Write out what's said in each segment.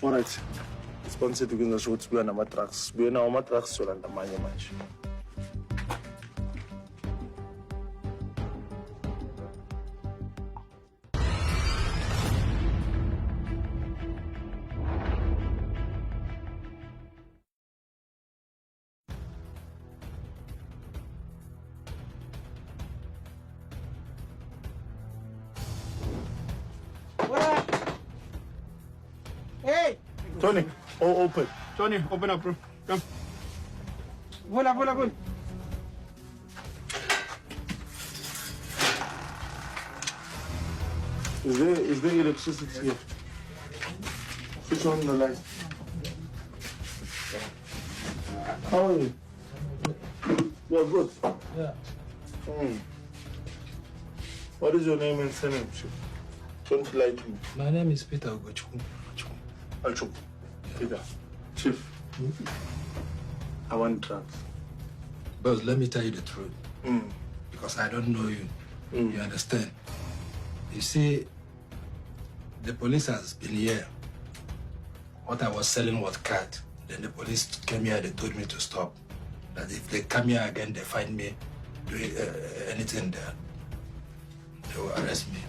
Alright. Responsive because the should be on our tracks. Be on our tracks so that the money match. Hey! Tony, open. Tony, open up, bro. Come. Vola. Is there electricity here? Switch on the light. How are you? You're good. Yeah. What is your name and surname, Chief? Don't lie to me. My name is Peter Ugochukwu. Alchuk. Peter. Chief. I want drugs. Boss, let me tell you the truth. Because I don't know you. You understand? You see, the police has been here. What I was selling was cat. Then the police came here, they told me to stop. That if they come here again, they find me doing anything there, they will arrest me.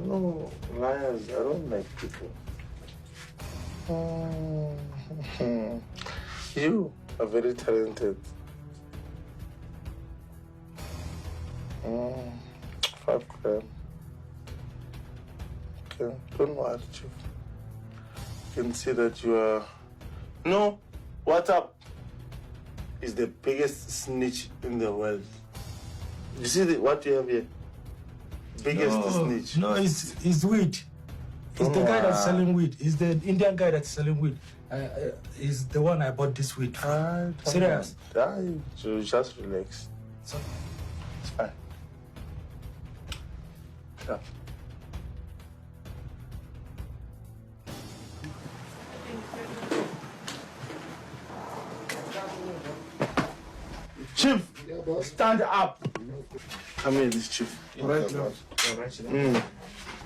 No, liars, I don't like people. You are very talented. 5 grand. Okay, don't worry, Chief. You can see that you are... No, what's up? Is the biggest snitch in the world. You see what you have here? Biggest snitch. No, it's weed. It's the guy that's selling weed. It's the Indian guy that's selling weed. He's the one I bought this weed from. Serious? So just relax. So, it's fine. Yeah. Chief, stand up. Come here, this chief. Right now.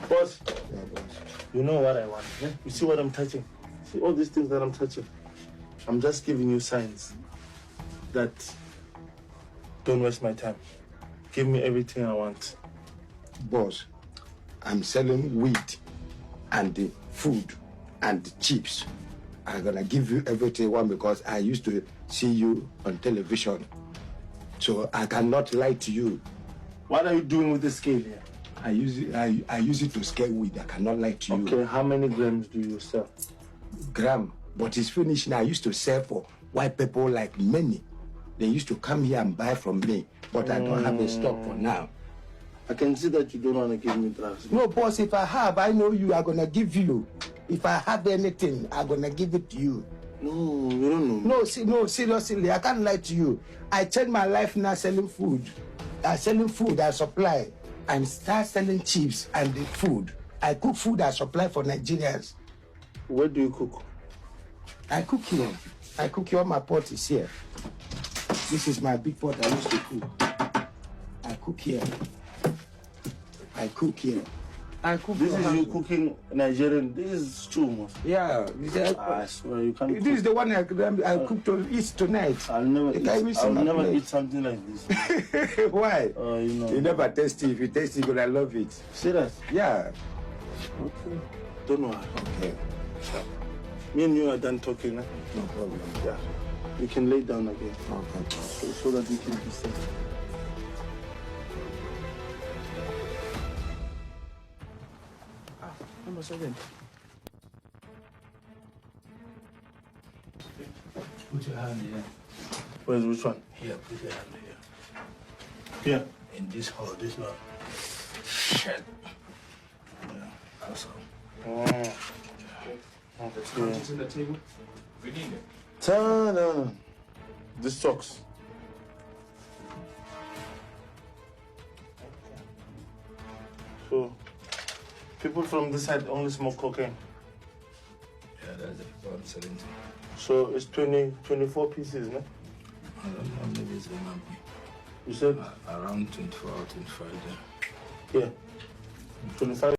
Boss, you know what I want. Yeah? You see what I'm touching? See all these things that I'm touching? I'm just giving you signs that don't waste my time. Give me everything I want. Boss, I'm selling weed and the food and the chips. I'm gonna give you everything you want because I used to see you on television. So I cannot lie to you. What are you doing with the scale here? I use it to scale weed. I cannot lie to you. Okay, how many grams do you sell? Gram, but it's finished now. I used to sell for white people like many. They used to come here and buy from me, but I don't have a stock for now. I can see that you don't want to give me drugs. No, boss, if I have, I know you are gonna give you. If I have anything, I'm gonna give it to you. No, you don't know. No, seriously, I can't lie to you. I changed my life now selling food. I supply. And start selling chips and the food. I cook food I supply for Nigerians. Where do you cook? I cook here. All my pot is here. This is my big pot I used to cook. I cook here. This is you cooking Nigerian. This is stew. Yeah. I swear you can't. This is the one I cook to eat tonight. I'll never eat something like this. Why? You know. You never taste it. If you taste it, you're gonna love it. Serious? Yeah. Okay. Don't worry. Okay. Me and you are done talking now. No problem. Yeah. We can lay down again. Okay. So that we can be safe. Number 7. put your hand here. Where's which one? Here, put your hand here. Here? In this hole, this one. Shit. Yeah, also. Okay. It's in the table. We need it. No. This socks. So, people from this side only smoke cocaine. Yeah, that's the people I'm selling to. So it's 24 pieces, no? I don't know, maybe it's gonna be. You said? Around 24 or 25 there. Yeah. 25.